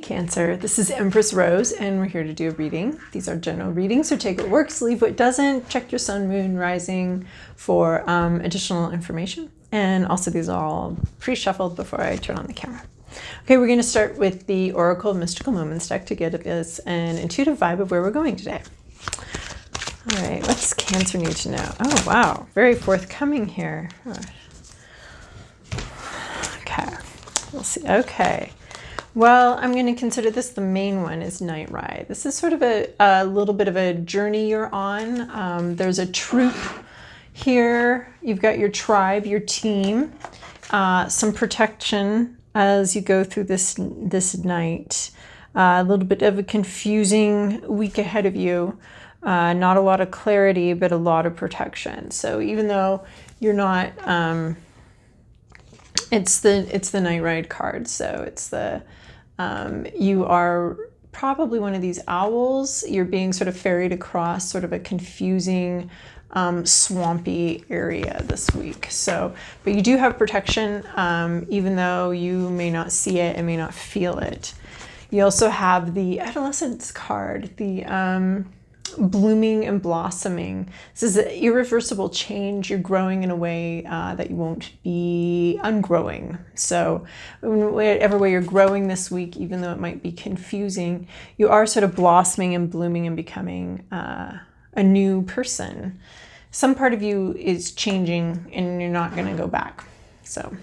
Cancer, this is Empress Rose and we're here to do a reading. These are general readings, so take what works, leave what doesn't. Check your sun, moon, rising for additional information. And also these are all pre-shuffled before I turn on the camera. Okay, we're going to start with the Oracle of Mystical Moments deck to get us an intuitive vibe of where we're going today. All right, what's Cancer need to know? Oh, wow, very forthcoming here. Okay, we'll see. Okay. Well, I'm going to consider this the main one is Night Ride. This is sort of a little bit of a journey you're on. There's a troop here. You've got your tribe, your team, some protection as you go through this night. A little bit of a confusing week ahead of you. Not a lot of clarity, but a lot of protection. So even though you're not, it's the Night Ride card. So it's the you are probably one of these owls. You're being sort of ferried across sort of a confusing, swampy area this week. So, but you do have protection, even though you may not see it and may not feel it. You also have the Adolescence card, the blooming and blossoming. This is an irreversible change. You're growing in a way that you won't be ungrowing. So whatever way you're growing this week, even though it might be confusing, you are sort of blossoming and blooming and becoming a new person. Some part of you is changing and you're not going to go back. So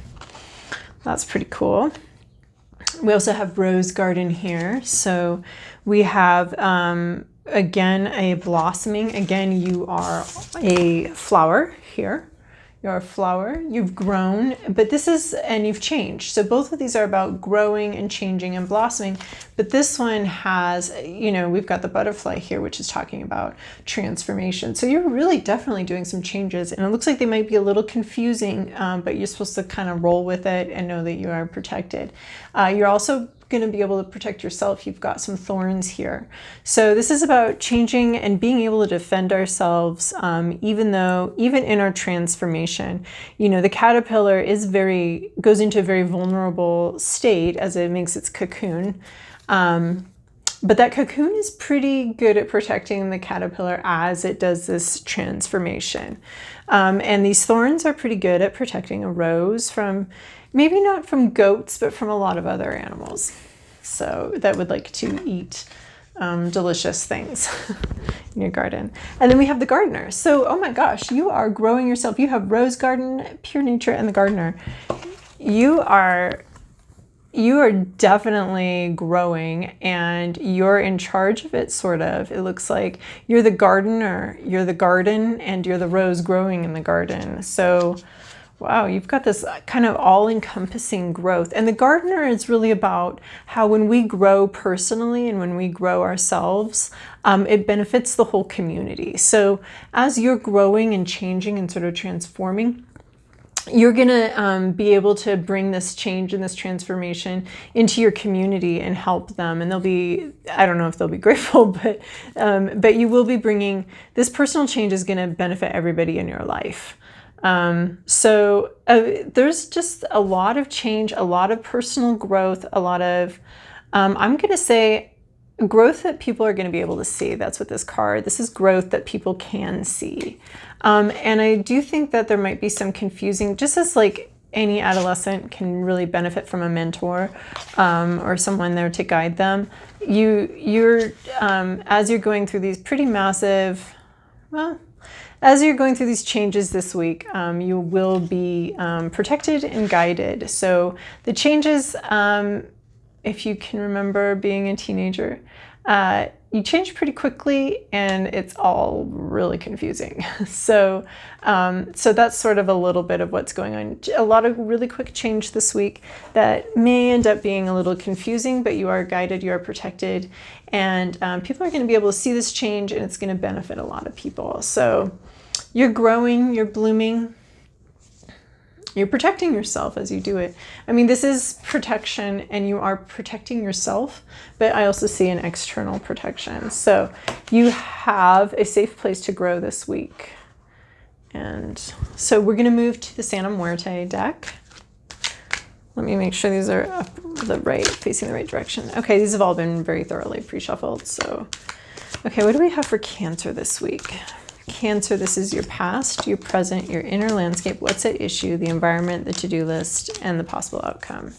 that's pretty cool. We also have Rose Garden here. So we have again, a blossoming. Again, you are a flower here. You're a flower. You've grown, but this is, and you've changed. So both of these are about growing and changing and blossoming. But this one has, you know, we've got the butterfly here, which is talking about transformation. So you're really definitely doing some changes. And it looks like they might be a little confusing, but you're supposed to kind of roll with it and know that you are protected. You're also going to be able to protect yourself. You've got some thorns here. So this is about changing and being able to defend ourselves, even in our transformation. You know, the caterpillar goes into a very vulnerable state as it makes its cocoon. But that cocoon is pretty good at protecting the caterpillar as it does this transformation. And these thorns are pretty good at protecting a rose from, maybe not from goats, but from a lot of other animals. So that would like to eat delicious things in your garden. And then we have the gardener. So, oh my gosh, you are growing yourself. You have Rose Garden, Pure Nature, and the gardener. You are definitely growing and you're in charge of it, sort of. It looks like you're the gardener, you're the garden, and you're the rose growing in the garden. So, wow, you've got this kind of all-encompassing growth. And the gardener is really about how when we grow personally and when we grow ourselves, it benefits the whole community. So as you're growing and changing and sort of transforming, you're going to be able to bring this change and this transformation into your community and help them. And they'll be, I don't know if they'll be grateful, but you will be bringing, this personal change is going to benefit everybody in your life. So there's just a lot of change, a lot of personal growth, a lot of, I'm going to say growth that people are going to be able to see. That's what this card, this is growth that people can see. And I do think that there might be some confusing, just as like any adolescent can really benefit from a mentor, or someone there to guide them. You're as you're going through these pretty massive, as you're going through these changes this week, you will be protected and guided. So the changes, if you can remember being a teenager, you change pretty quickly and it's all really confusing. So that's sort of a little bit of what's going on. A lot of really quick change this week that may end up being a little confusing, but you are guided, you are protected, and people are going to be able to see this change and it's going to benefit a lot of people. So you're growing, you're blooming, you're protecting yourself as you do it. I mean, this is protection and you are protecting yourself, but I also see an external protection. So you have a safe place to grow this week. And so we're going to move to the Santa Muerte deck. Let me make sure these are up facing the right direction. Okay, these have all been very thoroughly pre-shuffled. So, okay, what do we have for Cancer this week? Cancer, this is your past, your present, your inner landscape, what's at issue, the environment, the to-do list, and the possible outcome.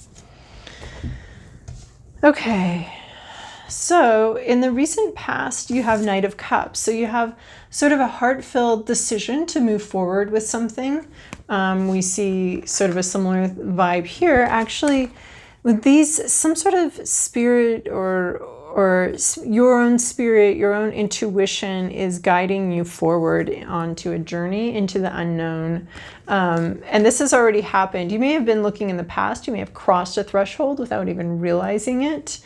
Okay, so in the recent past, you have Knight of Cups. So you have sort of a heart-filled decision to move forward with something. We see sort of a similar vibe here. Actually, with these, some sort of spirit or your own spirit, your own intuition is guiding you forward onto a journey into the unknown. And this has already happened. You may have been looking in the past. You may have crossed a threshold without even realizing it.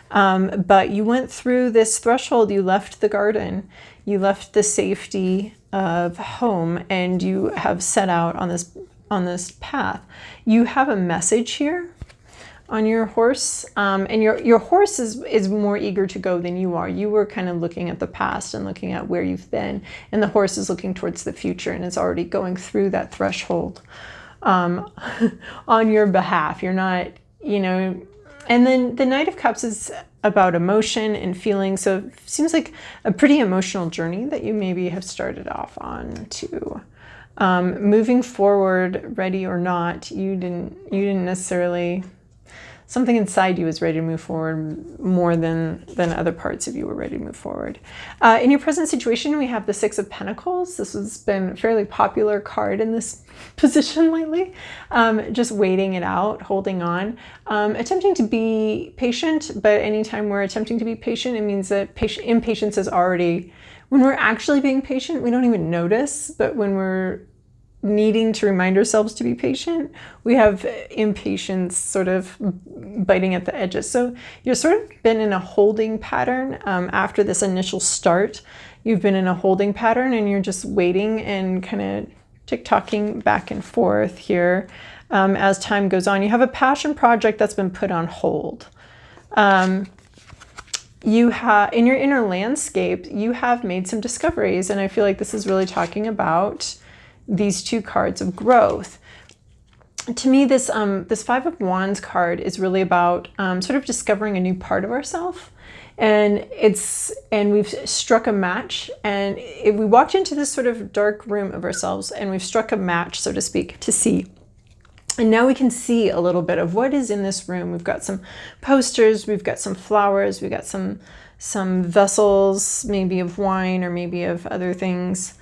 But you went through this threshold. You left the garden. You left the safety of home, and you have set out on this path. You have a message here on your horse, and your horse is more eager to go than you are. You were kind of looking at the past and looking at where you've been, and the horse is looking towards the future and is already going through that threshold on your behalf. You're not, and then the Knight of Cups is about emotion and feeling. So it seems like a pretty emotional journey that you maybe have started off on too. Moving forward, ready or not, you didn't necessarily, something inside you was ready to move forward more than other parts of you were ready to move forward. In your present situation, we have the Six of Pentacles. This has been a fairly popular card in this position lately. Just waiting it out, holding on, attempting to be patient. But anytime we're attempting to be patient, it means that impatience is already, when we're actually being patient, we don't even notice. But when we're needing to remind ourselves to be patient, we have impatience sort of biting at the edges. So you've sort of been in a holding pattern after this initial start. You've been in a holding pattern, and you're just waiting and kind of tick-tocking back and forth here as time goes on. You have a passion project that's been put on hold. You have, in your inner landscape, you have made some discoveries, and I feel like this is really talking about these two cards of growth. To me, this Five of Wands card is really about sort of discovering a new part of ourselves. And we've struck a match, and we walked into this sort of dark room of ourselves, and we've struck a match, so to speak, to see. And now we can see a little bit of what is in this room. We've got some posters, we've got some flowers, we've got some vessels, maybe of wine or maybe of other things.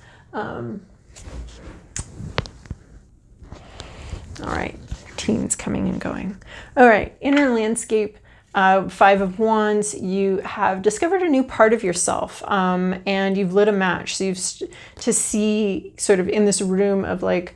All right, teens coming and going. All right, inner landscape, Five of Wands, you have discovered a new part of yourself, and you've lit a match. So to see sort of in this room of like,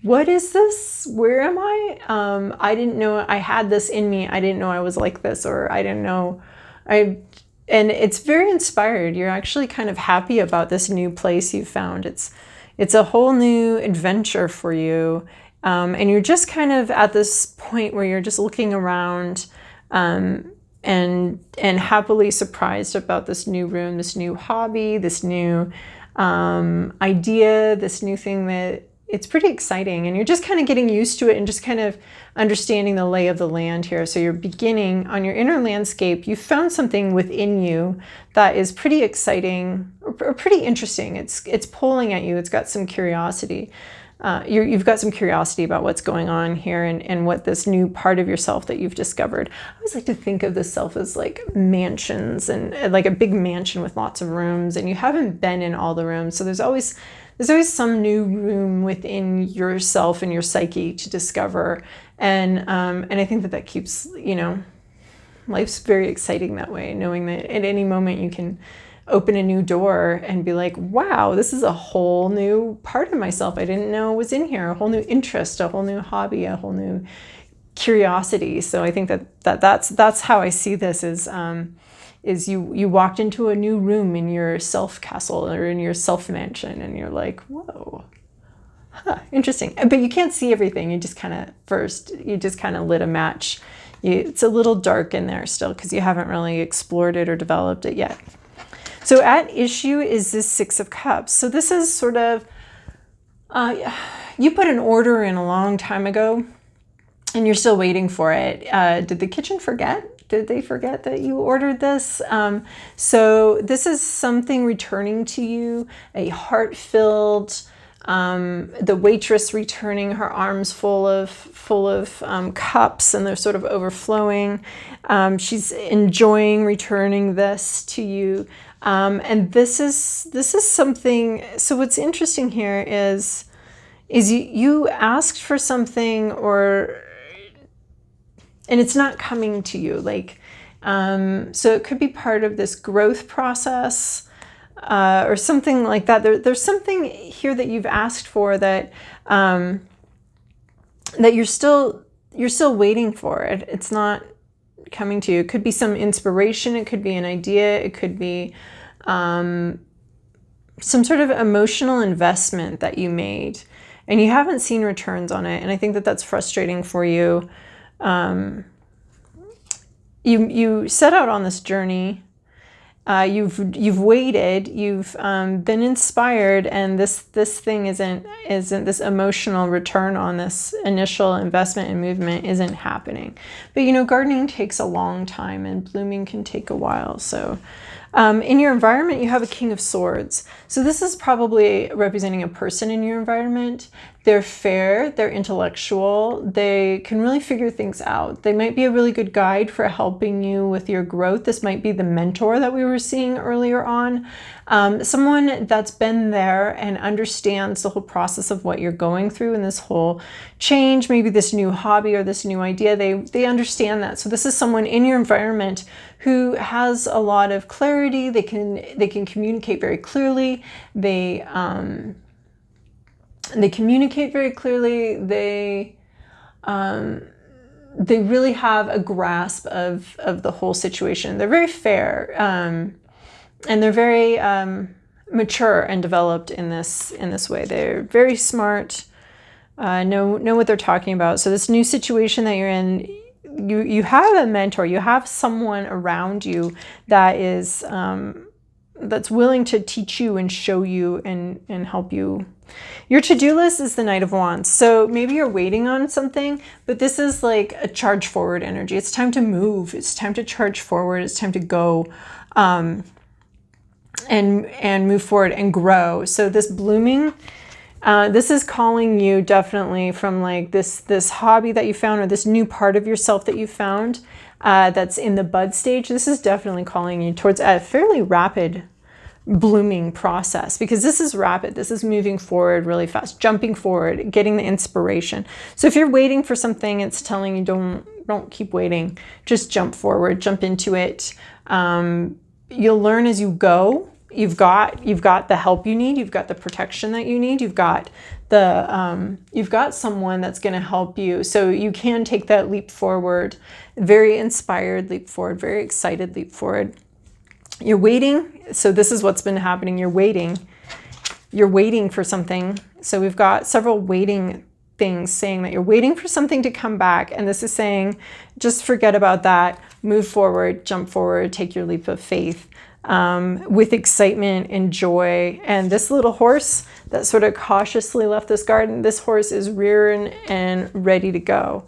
what is this? Where am I? I didn't know I had this in me. I didn't know I was like this, or I didn't know and it's very inspired. You're actually kind of happy about this new place you've found. It's a whole new adventure for you. And you're just kind of at this point where you're just looking around and happily surprised about this new room, this new hobby, this new idea, this new thing that it's pretty exciting. And you're just kind of getting used to it and just kind of understanding the lay of the land here. So you're beginning on your inner landscape. You found something within you that is pretty exciting or pretty interesting. It's pulling at you. It's got some curiosity. You've got some curiosity about what's going on here and what this new part of yourself that you've discovered. I always like to think of the self as like mansions and like a big mansion with lots of rooms, and you haven't been in all the rooms. So there's always some new room within yourself and your psyche to discover. And I think that keeps, life's very exciting that way, knowing that at any moment you can open a new door and be like, wow, this is a whole new part of myself I didn't know was in here, a whole new interest, a whole new hobby, a whole new curiosity. So I think that's how I see this is you walked into a new room in your self castle or in your self mansion, and you're like, whoa, interesting. But you can't see everything. You just kind of lit a match. It's a little dark in there still because you haven't really explored it or developed it yet. So at issue is this Six of Cups. So this is sort of, you put an order in a long time ago, and you're still waiting for it. Did the kitchen forget? Did they forget that you ordered this? So this is something returning to you, a heart-filled, the waitress returning, her arms full of cups, and they're sort of overflowing. She's enjoying returning this to you. And this is something. So what's interesting here is you asked for something, and it's not coming to you. Like, so it could be part of this growth process, or something like that. There's something here that you've asked for that that you're still waiting for it. It's not coming to you. It could be some inspiration. It could be an idea. It could be some sort of emotional investment that you made, and you haven't seen returns on it. And I think that that's frustrating for you. You set out on this journey. You've waited. You've been inspired, and this thing isn't this emotional return on this initial investment and movement isn't happening. But gardening takes a long time, and blooming can take a while. So. In your environment, you have a King of Swords. So this is probably representing a person in your environment. They're fair, they're intellectual, they can really figure things out. They might be a really good guide for helping you with your growth. This might be the mentor that we were seeing earlier on. Someone that's been there and understands the whole process of what you're going through and this whole change, maybe this new hobby or this new idea. They understand that. So this is someone in your environment who has a lot of clarity. They can communicate very clearly. They communicate very clearly. They really have a grasp of the whole situation. They're very fair, and they're very mature and developed in this way. They're very smart, know what they're talking about. So this new situation that you're in, you have a mentor. You have someone around you that is that's willing to teach you and show you and help you. Your to-do list is the Knight of Wands. So maybe you're waiting on something, but this is like a charge forward energy. It's time to move. It's time to charge forward. It's time to go and move forward and grow. So this blooming, this is calling you definitely from like this hobby that you found, or this new part of yourself that you found that's in the bud stage. This is definitely calling you towards a fairly rapid blooming process, because this is rapid. This is moving forward really fast, jumping forward, getting the inspiration. So if you're waiting for something, it's telling you don't keep waiting. Just jump forward, jump into it. You'll learn as you go. You've got the help you need. You've got the protection that you need. You've got someone that's going to help you. So you can take that leap forward, very inspired leap forward, very excited leap forward. You're waiting. So this is what's been happening. You're waiting for something. So we've got several waiting things saying that you're waiting for something to come back. And this is saying, just forget about that, move forward, jump forward, take your leap of faith. With excitement and joy. And this little horse that sort of cautiously left this garden, this horse is rearing and ready to go.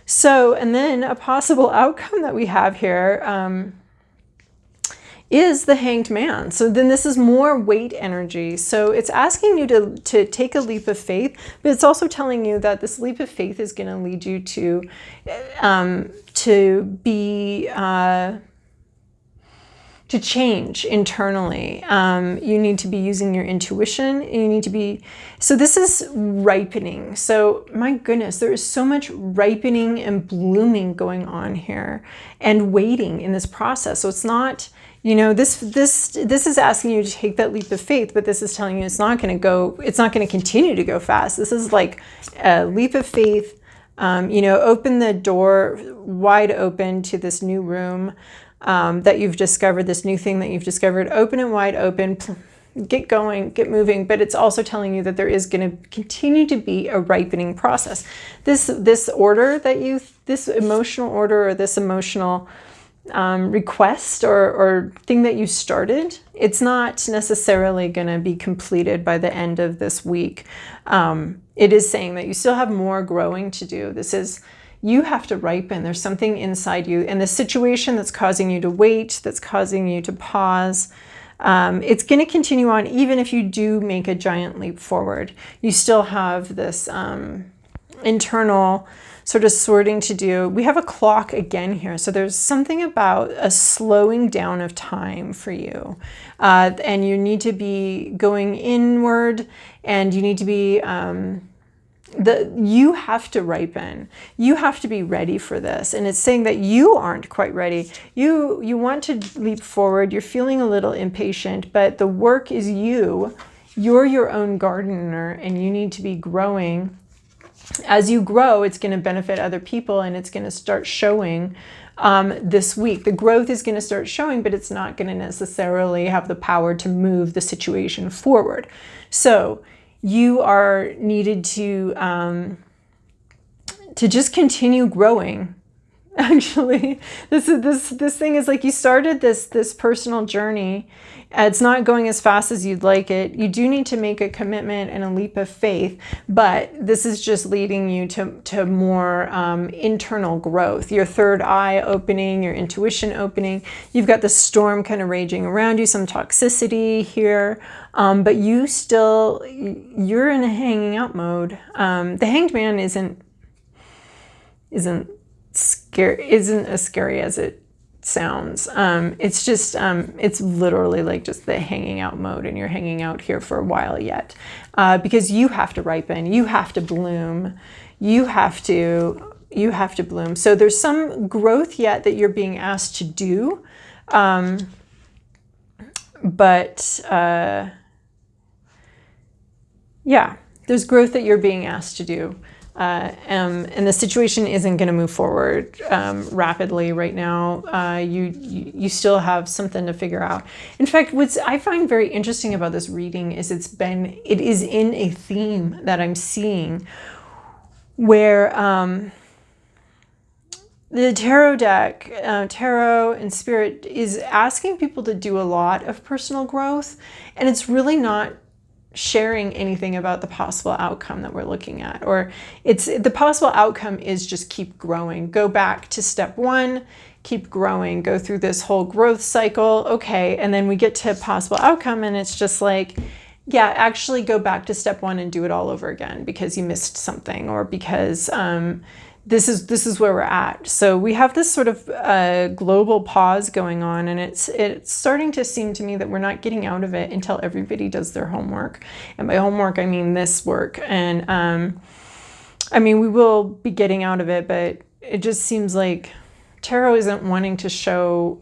So, and then a possible outcome that we have here is the Hanged Man. So then this is more weight energy. So it's asking you to take a leap of faith, but it's also telling you that this leap of faith is going to lead you to change internally. You need to be using your intuition. You need to be, so this is ripening. So my goodness, there is so much ripening and blooming going on here and waiting in this process. So it's not, this is asking you to take that leap of faith, but this is telling you it's not going to continue to go fast. This is like a leap of faith. Open the door wide open to this new room that you've discovered, this new thing that you've discovered. Open it wide open, get going, get moving. But it's also telling you that there is going to continue to be a ripening process. This emotional order, or this emotional request or thing that you started, it's not necessarily going to be completed by the end of this week. It is saying that you still have more growing to do. This is, You have to ripen. There's something inside you, and the situation that's causing you to wait, that's causing you to pause, it's going to continue on even if you do make a giant leap forward. You still have this internal sort of sorting to do. We have a clock again here. So there's something about a slowing down of time for you. And you need to be going inward, and you need to be... you have to ripen. You have to be ready for this. And it's saying that you aren't quite ready. You want to leap forward. You're feeling a little impatient, but the work is you. You're your own gardener, and you need to be growing. As you grow, it's going to benefit other people, and it's going to start showing this week. The growth is going to start showing, but it's not going to necessarily have the power to move the situation forward. So you are needed to just continue growing. Actually, this thing is like you started this personal journey. It's not going as fast as you'd like it. You do need to make a commitment and a leap of faith, but this is just leading you to more internal growth. Your third eye opening, your intuition opening. You've got the storm kind of raging around you, some toxicity here, but you're in a hanging out mode. The Hanged Man isn't as scary as it sounds. It's just it's literally like just the hanging out mode, and you're hanging out here for a while yet, because you have to ripen, you have to bloom, you have to bloom. So there's some growth yet that you're being asked to do, but yeah, there's growth that you're being asked to do. And the situation isn't going to move forward rapidly right now. You still have something to figure out. In fact, what I find very interesting about this reading is it is in a theme that I'm seeing where the tarot deck, tarot and spirit, is asking people to do a lot of personal growth, and it's really not sharing anything about the possible outcome that we're looking at. Or the possible outcome is just keep growing. Go back to step one, keep growing, go through this whole growth cycle. Okay, and then we get to possible outcome, and it's just like, yeah, actually go back to step one and do it all over again because you missed something, or because this is where we're at. So we have this sort of global pause going on, and it's starting to seem to me that we're not getting out of it until everybody does their homework. And by homework, I mean this work. And I mean, we will be getting out of it, but it just seems like tarot isn't wanting to show,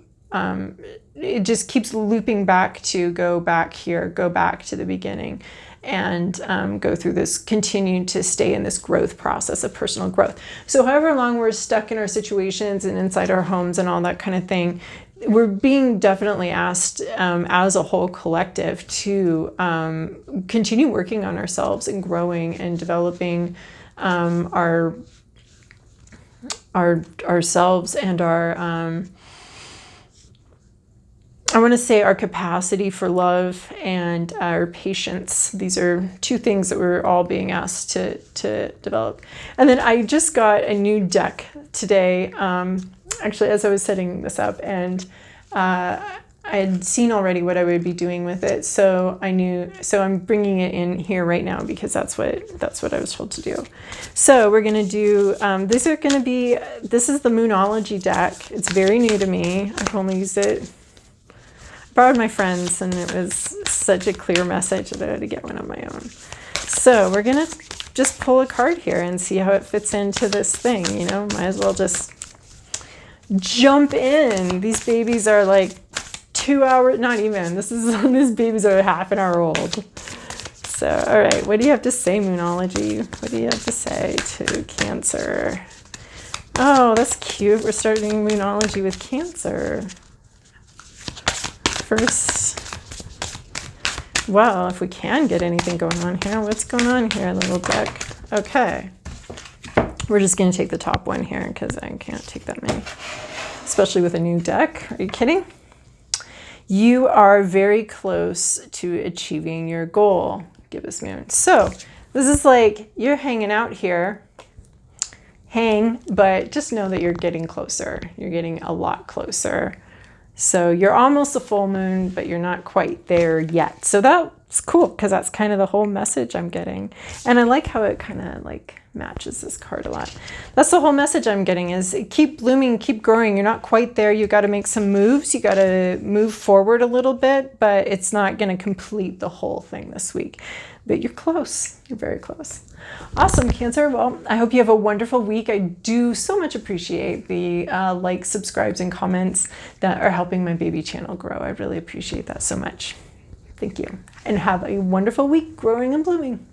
it just keeps looping back to go back here, go back to the beginning, and go through this, continue to stay in this growth process of personal growth. So however long we're stuck in our situations and inside our homes and all that kind of thing, we're being definitely asked as a whole collective to continue working on ourselves and growing and developing ourselves and our I want to say our capacity for love and our patience. These are two things that we're all being asked to develop. And then I just got a new deck today, actually, as I was setting this up, and I had seen already what I would be doing with it. So I'm bringing it in here right now because that's what I was told to do. So we're going to do, this is the Moonology deck. It's very new to me. I've only used it, borrowed my friends, and it was such a clear message that I had to get one of my own. So we're gonna just pull a card here and see how it fits into this thing, you know. Might as well just jump in. These babies are like 2 hours, not even, these babies are half an hour old. So, all right, what do you have to say, Moonology? What do you have to say to Cancer? Oh, that's cute. We're starting Moonology with Cancer. First, well, if we can get anything going on here, what's going on here, little deck? Okay, we're just going to take the top one here because I can't take that many, especially with a new deck. Are you kidding? You are very close to achieving your goal, Gibbous Moon. So this is like you're hanging out here. hang, but just know that you're getting closer. You're getting a lot closer. So you're almost a full moon, but you're not quite there yet. So that's cool, because that's kind of the whole message I'm getting. And I like how it kind of like matches this card a lot. That's the whole message I'm getting, is keep blooming, keep growing. You're not quite there. You got to make some moves. You got to move forward a little bit, but it's not going to complete the whole thing this week. But you're close. You're very close. Awesome, Cancer. Well, I hope you have a wonderful week. I do so much appreciate the likes, subscribes, and comments that are helping my baby channel grow. I really appreciate that so much. Thank you. And have a wonderful week growing and blooming.